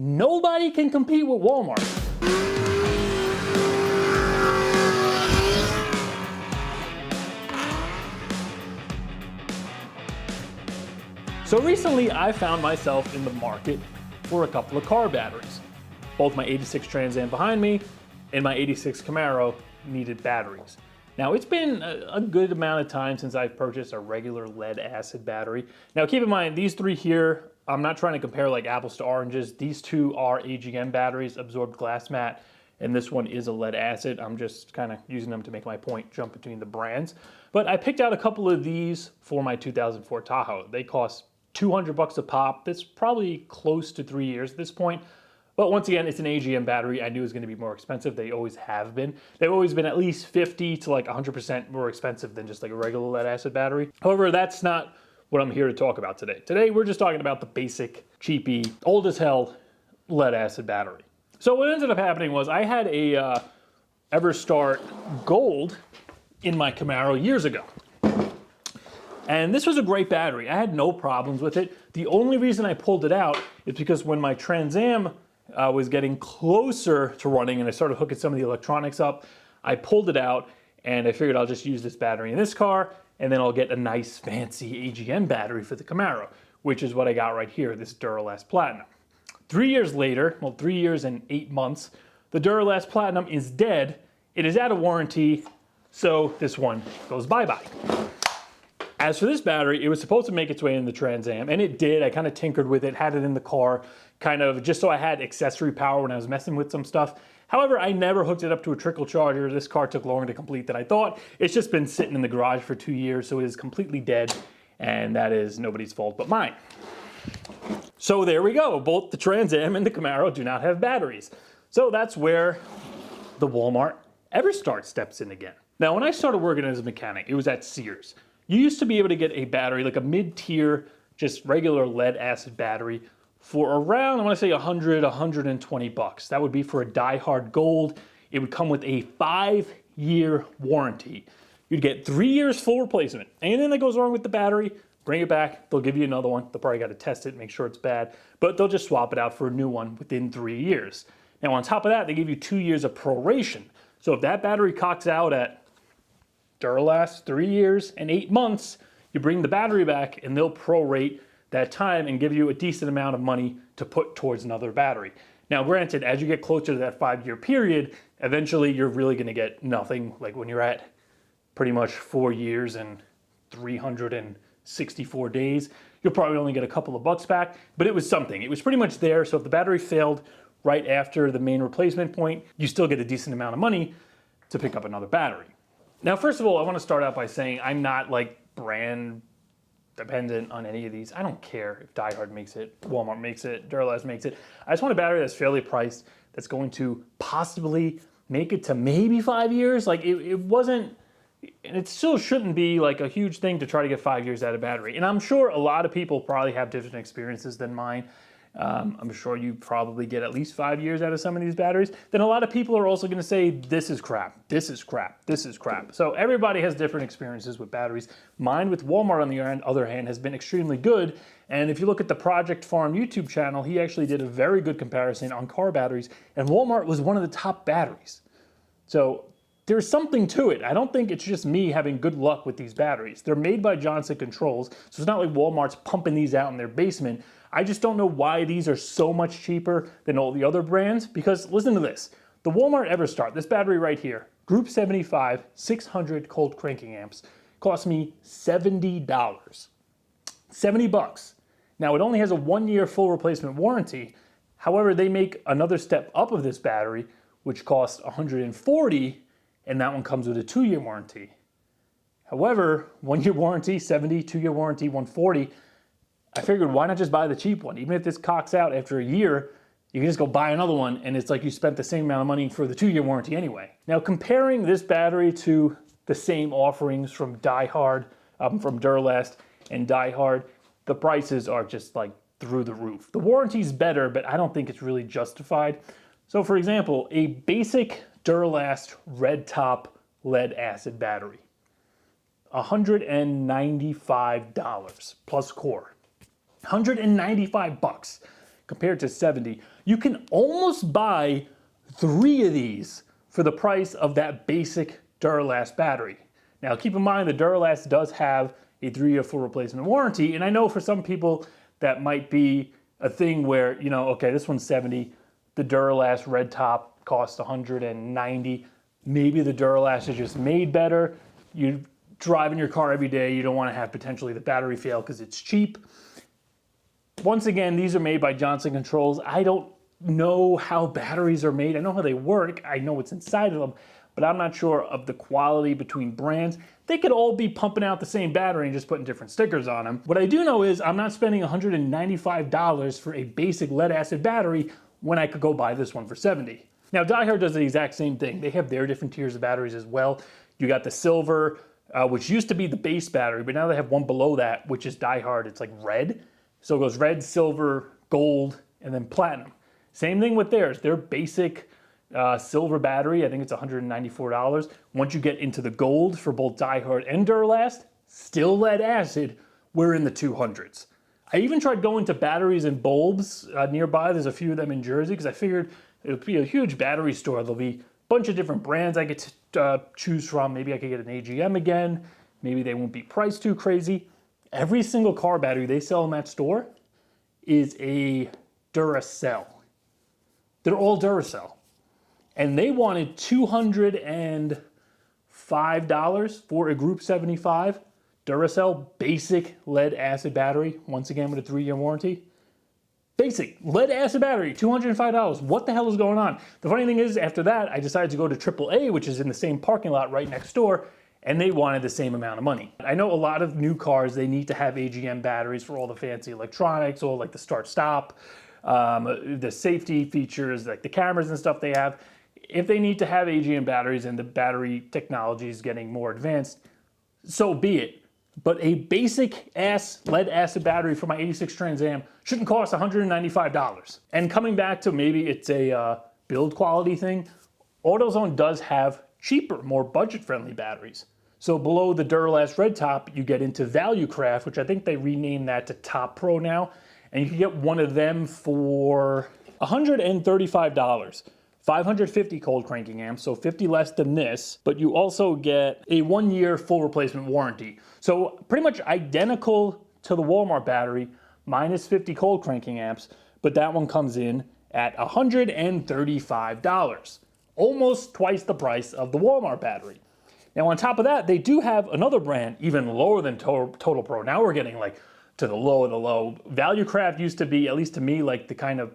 nobody can compete with Walmart. So recently I found myself in the market for a couple of car batteries. Both my 86 Trans Am behind me and my 86 Camaro needed batteries. Now it's been a good amount of time since I've purchased a regular lead acid battery. Now keep in mind, these three here, I'm not trying to compare like apples to oranges. These two are AGM batteries, absorbed glass mat, and this one is a lead acid. I'm just kind of using them to make my point, jump between the brands. But I picked out a couple of these for my 2004 Tahoe. They cost $200 a pop. That's probably close to 3 years at this point. But once again, it's an AGM battery. I knew it was going to be more expensive. They always have been. They've always been at least 50 to like 100% more expensive than just like a regular lead acid battery. However, that's not what I'm here to talk about today. Today, we're just talking about the basic, cheapy, old as hell lead acid battery. So what ended up happening was I had a Everstart Gold in my Camaro years ago. And this was a great battery. I had no problems with it. The only reason I pulled it out is because when my Trans Am was getting closer to running and I started hooking some of the electronics up, I pulled it out and I figured I'll just use this battery in this car and then I'll get a nice fancy AGM battery for the Camaro, which is what I got right here, this Duralast Platinum. 3 years later, well, 3 years and 8 months, the Duralast Platinum is dead. It is out of warranty, so this one goes bye-bye. As for this battery, it was supposed to make its way in the Trans Am, and it did. I kind of tinkered with it, had it in the car, kind of just so I had accessory power when I was messing with some stuff. However, I never hooked it up to a trickle charger. This car took longer to complete than I thought. It's just been sitting in the garage for 2 years, so it is completely dead, and that is nobody's fault but mine. So there we go. Both the Trans Am and the Camaro do not have batteries. So that's where the Walmart Everstart steps in again. Now, when I started working as a mechanic, it was at Sears. You used to be able to get a battery, like a mid-tier, just regular lead acid battery for around, I want to say 100, 120 bucks. That would be for a Diehard Gold. It would come with a 5-year warranty. You'd get 3 years full replacement. Anything that goes wrong with the battery, bring it back. They'll give you another one. They'll probably got to test it, make sure it's bad, but they'll just swap it out for a new one within 3 years. Now, on top of that, they give you 2 years of proration. So if that battery cocks out at Duralast 3 years and 8 months, you bring the battery back and they'll prorate that time and give you a decent amount of money to put towards another battery. Now, granted, as you get closer to that 5-year period, eventually you're really going to get nothing. Like when you're at pretty much 4 years and 364 days, you'll probably only get a couple of bucks back, but it was something. It was pretty much there. So if the battery failed right after the main replacement point, you still get a decent amount of money to pick up another battery. Now, first of all, I want to start out by saying I'm not like brand dependent on any of these. I don't care if Diehard makes it, Walmart makes it, Duralast makes it. I just want a battery that's fairly priced, that's going to possibly make it to maybe 5 years. Like it wasn't, and it still shouldn't be like a huge thing to try to get 5 years out of battery. And I'm sure a lot of people probably have different experiences than mine. I'm sure you probably get at least 5 years out of some of these batteries. Then a lot of people are also going to say, this is crap, this is crap, this is crap. So everybody has different experiences with batteries. Mine with Walmart, on the other hand, has been extremely good. And if you look at the Project Farm YouTube channel, he actually did a very good comparison on car batteries, and Walmart was one of the top batteries. So there's something to it. I don't think it's just me having good luck with these batteries. They're made by Johnson Controls, so it's not like Walmart's pumping these out in their basement. I just don't know why these are so much cheaper than all the other brands, because listen to this. The Walmart Everstart, this battery right here, Group 75, 600 cold cranking amps, cost me $70. 70 bucks. Now, it only has a 1-year full replacement warranty. However, they make another step up of this battery, which costs $140, and that one comes with a 2-year warranty. However, 1-year warranty, 70, 2-year warranty, $140. I figured, why not just buy the cheap one? Even if this cocks out after a year, you can just go buy another one, and it's like you spent the same amount of money for the 2-year warranty anyway. Now, comparing this battery to the same offerings from Diehard, from Duralast and Diehard, the prices are just like through the roof. The warranty's better, but I don't think it's really justified. So for example, a basic Duralast red top lead acid battery, $195 plus core. 195 bucks. compared to $70. You can almost buy 3 of these for the price of that basic Duralast battery. Now keep in mind the Duralast does have a 3-year full replacement warranty, and I know for some people that might be a thing where, you know, okay, this one's 70, the Duralast red top costs 190. Maybe the Duralast is just made better. You drive in your car every day, you don't want to have potentially the battery fail because it's cheap. Once again, these are made by Johnson Controls. I don't know how batteries are made. I know how they work. I know what's inside of them, but I'm not sure of the quality between brands. They could all be pumping out the same battery and just putting different stickers on them. What I do know is I'm not spending $195 for a basic lead acid battery when I could go buy this one for $70. Now, Diehard does the exact same thing. They have their different tiers of batteries as well. You got the silver, which used to be the base battery, but now they have one below that, which is Diehard. It's like red. So it goes red, silver, gold, and then platinum. Same thing with theirs. Their basic silver battery, I think it's $194. Once you get into the gold for both Diehard and Duralast, still lead acid, we're in the 200s. I even tried going to batteries and bulbs nearby. There's a few of them in Jersey because I figured it would be a huge battery store. There'll be a bunch of different brands I get to choose from. Maybe I could get an AGM again. Maybe they won't be priced too crazy. Every single car battery they sell in that store is a Duracell. They're all Duracell. And they wanted $205 for a Group 75 Duracell basic lead acid battery, once again with a 3-year warranty. Basic lead acid battery, $205. What the hell is going on? The funny thing is, after that, I decided to go to AAA, which is in the same parking lot right next door, and they wanted the same amount of money. I know a lot of new cars, they need to have AGM batteries for all the fancy electronics, all like the start-stop, the safety features, like the cameras and stuff they have. If they need to have AGM batteries and the battery technology is getting more advanced, so be it. But a basic ass lead acid battery for my 86 Trans Am shouldn't cost $195. And coming back to maybe it's a build quality thing, AutoZone does have cheaper, more budget-friendly batteries. So below the Duralast red top, you get into Value Craft, which I think they renamed that to Top Pro now, and you can get one of them for $135. 550 cold cranking amps, so 50 less than this, but you also get a 1-year full replacement warranty. So pretty much identical to the Walmart battery, minus 50 cold cranking amps, but that one comes in at $135. Almost twice the price of the Walmart battery. Now on top of that, they do have another brand even lower than Total Pro. Now we're getting like to the low of the low. Value Craft used to be, at least to me, like the kind of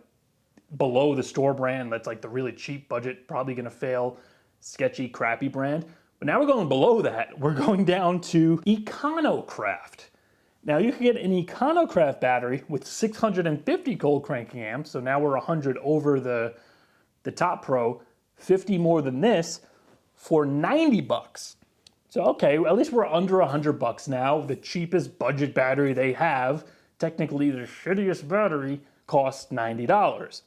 below the store brand that's like the really cheap budget, probably gonna fail, sketchy, crappy brand. But now we're going below that. We're going down to EconoCraft. Now you can get an EconoCraft battery with 650 cold cranking amps, so now we're 100 over the Top Pro, 50 more than this, for $90. So okay, at least we're under $100 now. The cheapest budget battery they have, technically the shittiest battery, costs $90.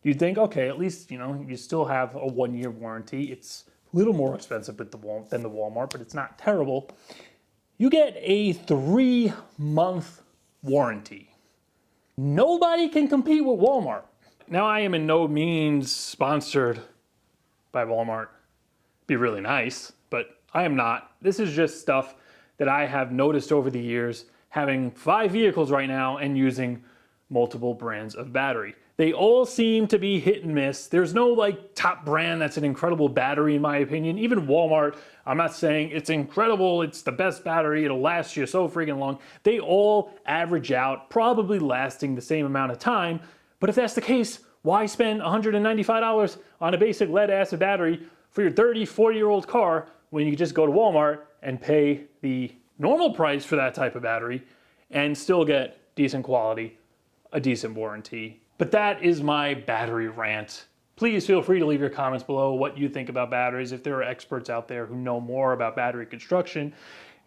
You'd think, okay, at least, you know, you still have a 1-year warranty. It's a little more expensive than the Walmart, but it's not terrible. You get a 3-month warranty. Nobody can compete with Walmart. Now, I am in no means sponsored by Walmart. Be really nice, but I am not. This is just stuff that I have noticed over the years, having 5 vehicles right now and using multiple brands of battery. They all seem to be hit and miss. There's no like top brand that's an incredible battery in my opinion. Even Walmart, I'm not saying it's incredible, it's the best battery, it'll last you so freaking long. They all average out, probably lasting the same amount of time. But if that's the case, why spend $195 on a basic lead acid battery for your 30, 40-year-old car when you can just go to Walmart and pay the normal price for that type of battery and still get decent quality, a decent warranty? But that is my battery rant. Please feel free to leave your comments below what you think about batteries, if there are experts out there who know more about battery construction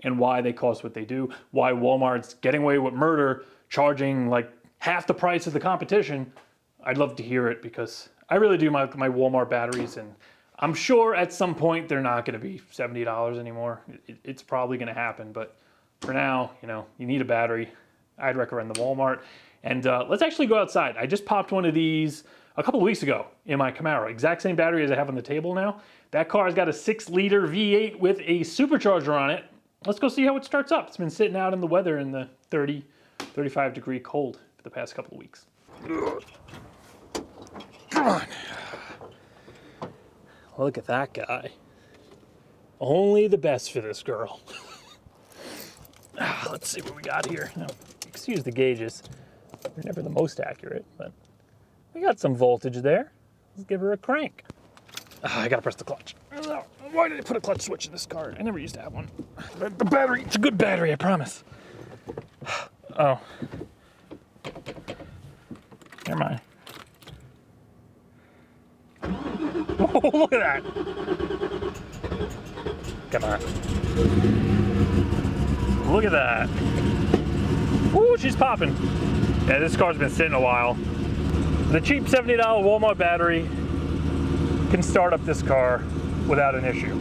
and why they cost what they do, why Walmart's getting away with murder, charging like half the price of the competition. I'd love to hear it because I really do my Walmart batteries, and I'm sure at some point they're not going to be $70 anymore. It's probably going to happen, but for now, you know, you need a battery. I'd recommend the Walmart. And let's actually go outside. I just popped one of these a couple of weeks ago in my Camaro. Exact same battery as I have on the table now. That car's got a 6-liter V8 with a supercharger on it. Let's go see how it starts up. It's been sitting out in the weather in the 30, 35 degree cold for the past couple of weeks. Come on. Look at that guy. Only the best for this girl. Let's see what we got here. Now, excuse the gauges. They're never the most accurate, but we got some voltage there. Let's give her a crank. I gotta press the clutch. Why did I put a clutch switch in this car? I never used to have one. The battery, it's a good battery, I promise. Oh. Never mind. Oh, look at that. Come on. Look at that. Ooh, she's popping. Yeah, this car's been sitting a while. The cheap $70 Walmart battery can start up this car without an issue.